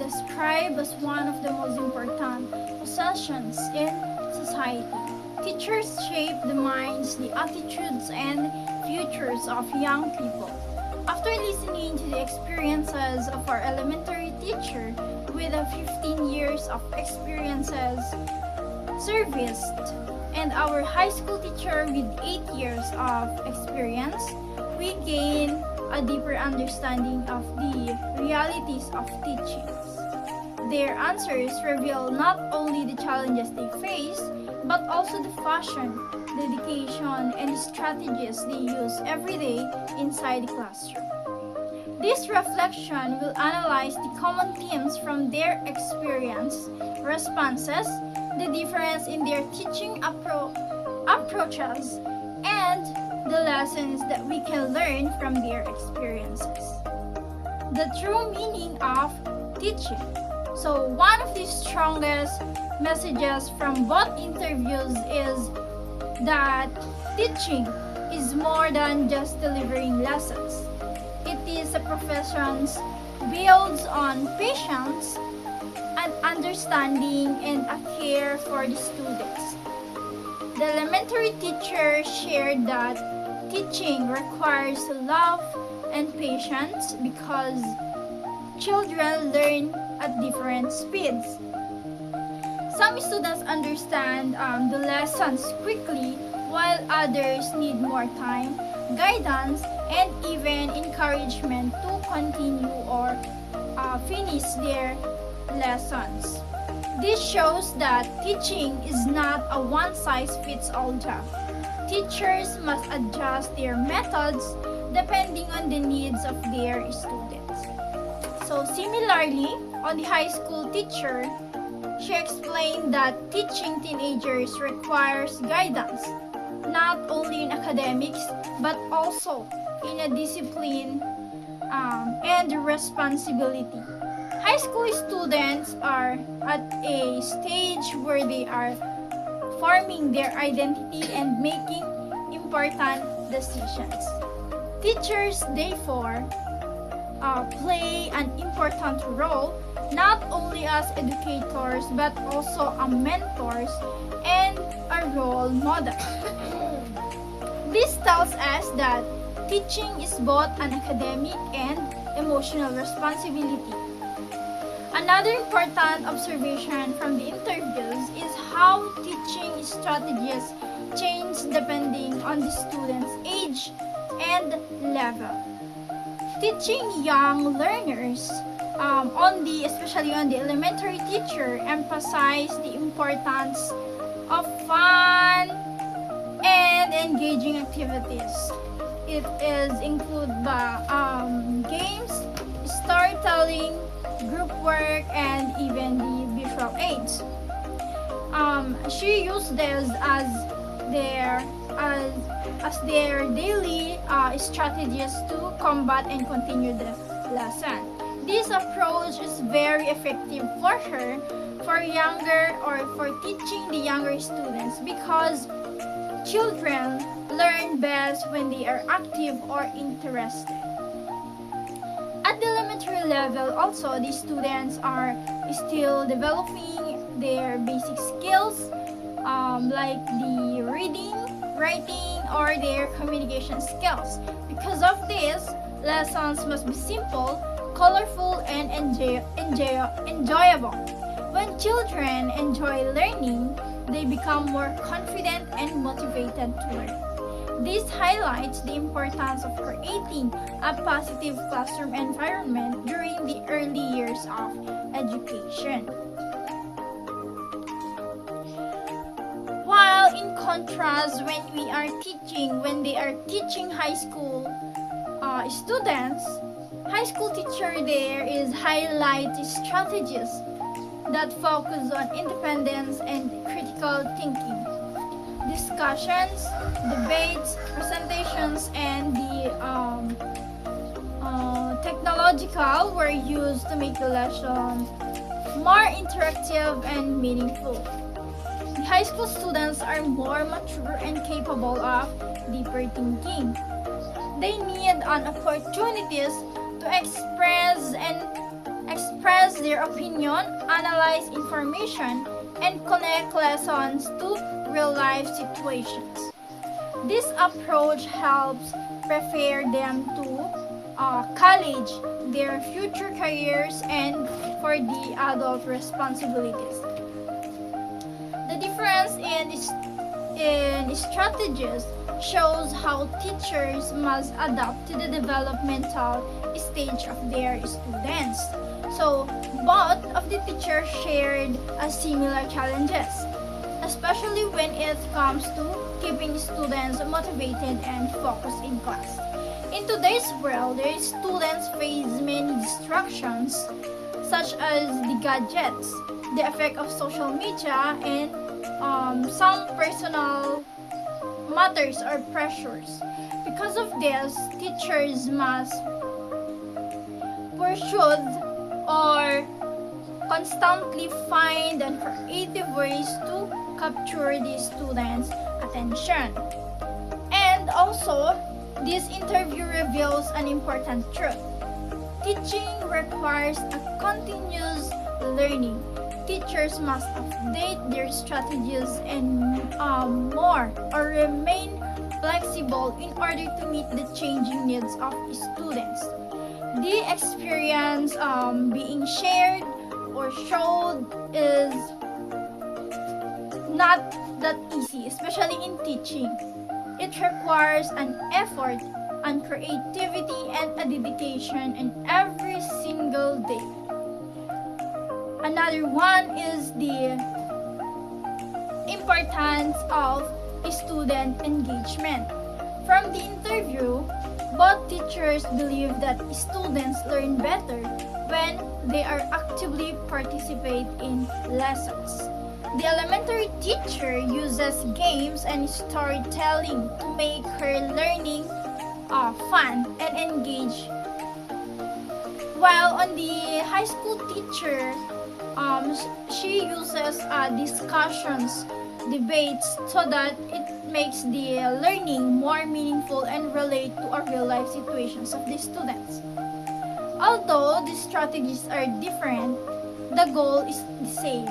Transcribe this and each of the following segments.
described as one of the most important possessions in society. Teachers shape the minds, the attitudes, and futures of young people. After listening to the experiences of our elementary teacher with 15 years of experiences serviced and our high school teacher with 8 years of experience, we gain a deeper understanding of the realities of teachings. Their answers reveal not only the challenges they face, but also the passion, dedication, and strategies they use every day inside the classroom. This reflection will analyze the common themes from their experience, responses, the difference in their teaching approaches, and the lessons that we can learn from their experiences. The true meaning of teaching. So one of the strongest messages from both interviews is that teaching is more than just delivering lessons. It is a profession built on patience and understanding and a care for the students. The elementary teacher shared that teaching requires love and patience because children learn at different speeds. Some students understand the lessons quickly while others need more time, guidance, and even encouragement to continue or finish their lessons. This shows that teaching is not a one-size-fits-all job. Teachers must adjust their methods depending on the needs of their students. So similarly, on the high school teacher, she explained that teaching teenagers requires guidance, not only in academics, but also in a discipline and responsibility. High school students are at a stage where they are forming their identity and making important decisions. Teachers, therefore, play an important role not only as educators but also as mentors and a role model. This tells us that teaching is both an academic and emotional responsibility. Another important observation from the interviews is how teaching strategies change depending on the student's age and level. Teaching young learners, especially on the elementary teacher, emphasize the importance of fun and engaging activities. It is include by games, storytelling, group work, and even the visual aids. She used this as their daily strategies to combat and continue the lesson. This approach is very effective for her, for teaching the younger students because children learn best when they are active or interested. At the elementary level, also, the students are still developing their basic skills like the reading, writing, or their communication skills. Because of this, lessons must be simple, colorful, and enjoyable. When children enjoy learning, they become more confident and motivated to learn. This highlights the importance of creating a positive classroom environment during the early years of education. While in contrast, when they are teaching high school students, high school teacher there is highlight strategies that focus on independence and critical thinking. Discussions, debates, presentations, and the technological were used to make the lesson more interactive and meaningful. The high school students are more mature and capable of deeper thinking. They need an opportunities to express and express their opinion, analyze information, and connect lessons to real-life situations. This approach helps prepare them to college, their future careers, and for the adult responsibilities. The difference in strategies shows how teachers must adapt to the developmental stage of their students. So, both of the teachers shared similar challenges, especially when it comes to keeping students motivated and focused in class. In today's world, the students face many distractions, such as the gadgets, the effect of social media, and some personal matters or pressures. Because of this, teachers must pursue or constantly find and creative ways to capture the students' attention. And also, this interview reveals an important truth. Teaching requires a continuous learning. Teachers must update their strategies and more or remain flexible in order to meet the changing needs of students. The experience being shared or showed is not that easy, especially in teaching. It requires an effort, and creativity, and a dedication in every single day. Another one is the importance of student engagement. From the interview, both teachers believe that students learn better when they are actively participate in lessons. The elementary teacher uses games and storytelling to make her learning fun and engage. While on the high school teacher, she uses discussions, debates, so that it makes the learning more meaningful and relate to our real life situations of the students. Although the strategies are different, the goal is the same.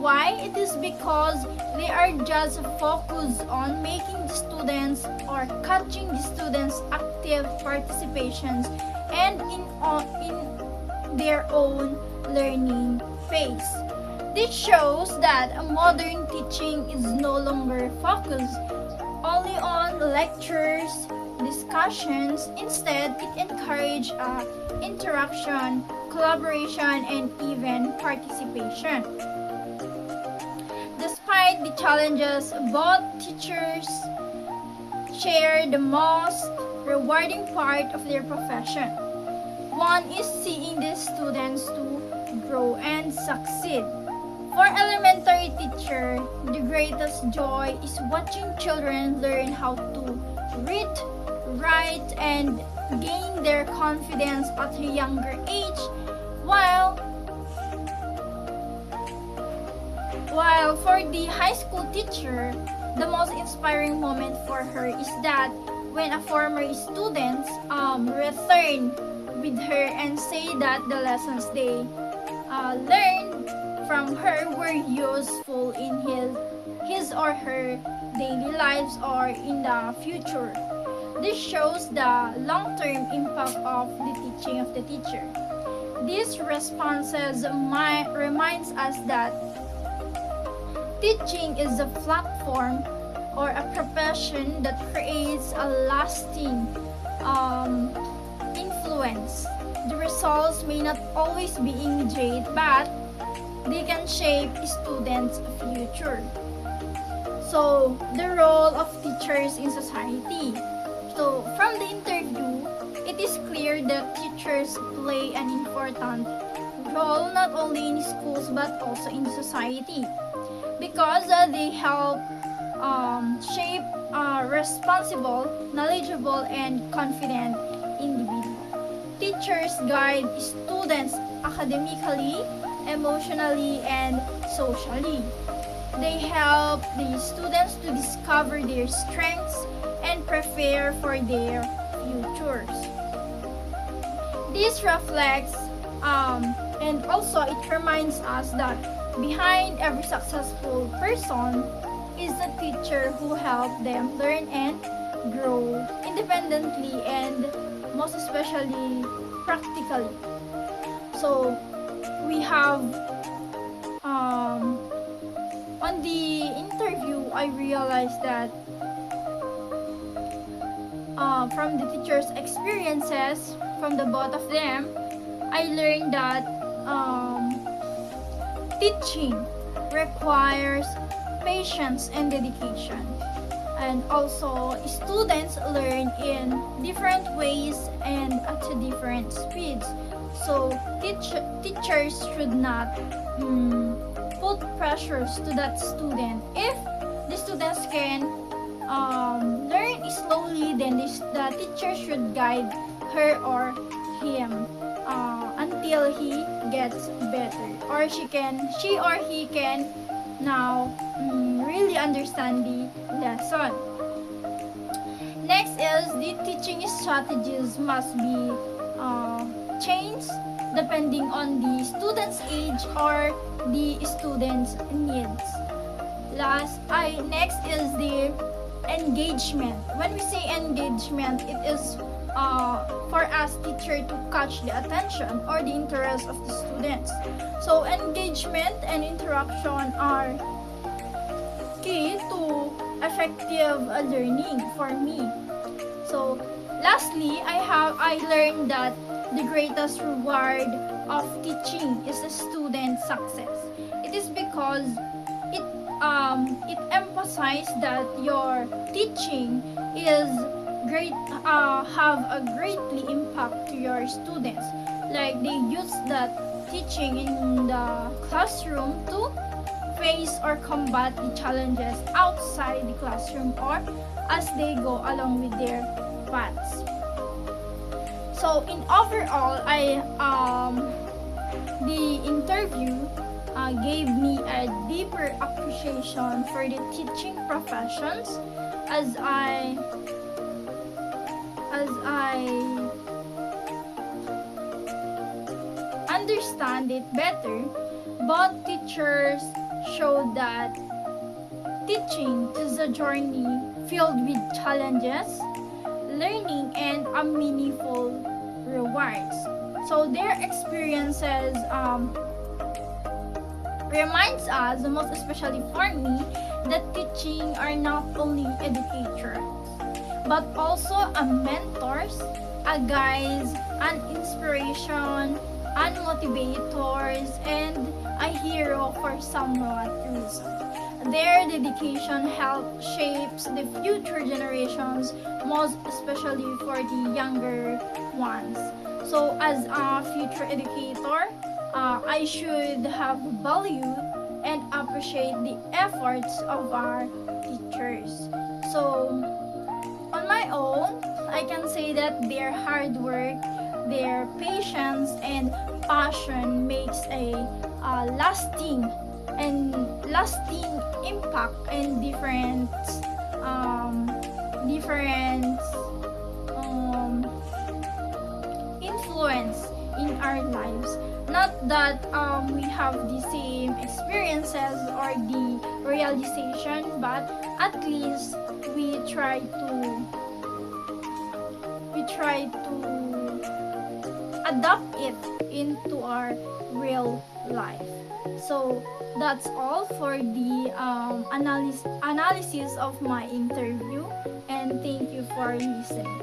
Why? It is because they are just focused on making the students or catching the students' active participations and in their own learning phase. This shows that modern teaching is no longer focused only on lectures, discussions. Instead, it encourages interaction, collaboration, and even participation. Despite the challenges, both teachers share the most rewarding part of their profession. One is seeing the students to grow and succeed. For elementary teacher, the greatest joy is watching children learn how to read, write, and gain their confidence at a younger age, while for the high school teacher, the most inspiring moment for her is that when a former student return with her and say that the lessons they learned from her were useful in his or her daily lives or in the future. This shows the long-term impact of the teaching of the teacher. These responses reminds us that teaching is a platform or a profession that creates a lasting influence. The results may not always be immediate, but they can shape students' future. So, the role of teachers in society. So, from the interview, it is clear that teachers play an important role not only in schools but also in society, because they help shape a responsible, knowledgeable, and confident individual. Teachers guide students academically, emotionally, and socially. They help the students to discover their strengths and prepare for their futures. This reflects And also it reminds us that behind every successful person is a teacher who helped them learn and grow independently and most especially practically. So we have on the interview I realized that from the teacher's experiences from the both of them, I learned that teaching requires patience and dedication. And also, students learn in different ways and at different speeds. So, teachers should not put pressures to that student. If the students can learn slowly, then the teacher should guide her or him until he gets better, or she or he can now really understand the lesson. Next is the teaching strategies must be changed depending on the student's age or the student's needs. Next is the engagement. When we say engagement, it is for us teacher to catch the attention or the interest of the students. So engagement and interaction are key to effective learning for me. So lastly, I learned that the greatest reward of teaching is the student success. It is because it emphasizes that your teaching is great have a greatly impact to your students. Like they use that teaching in the classroom to face or combat the challenges outside the classroom or as they go along with their paths. So in overall, the interview gave me a deeper appreciation for the teaching professions as I understand it better. Both teachers showed that teaching is a journey filled with challenges, learning, and a meaningful rewards. So their experiences reminds us, most especially for me, that teaching are not only educators, but also a mentors, a guides, an inspiration, and motivators, and a hero for someone else. Their dedication helps shapes the future generations, most especially for the younger ones. So as a future educator, I should have value and appreciate the efforts of our teachers. So on my own, I can say that their hard work, their patience and passion makes a lasting impact and different influence in our lives. Not that we have the same experiences or the realization, but at least we try to adapt it into our real life. So that's all for the analysis of my interview, and thank you for listening.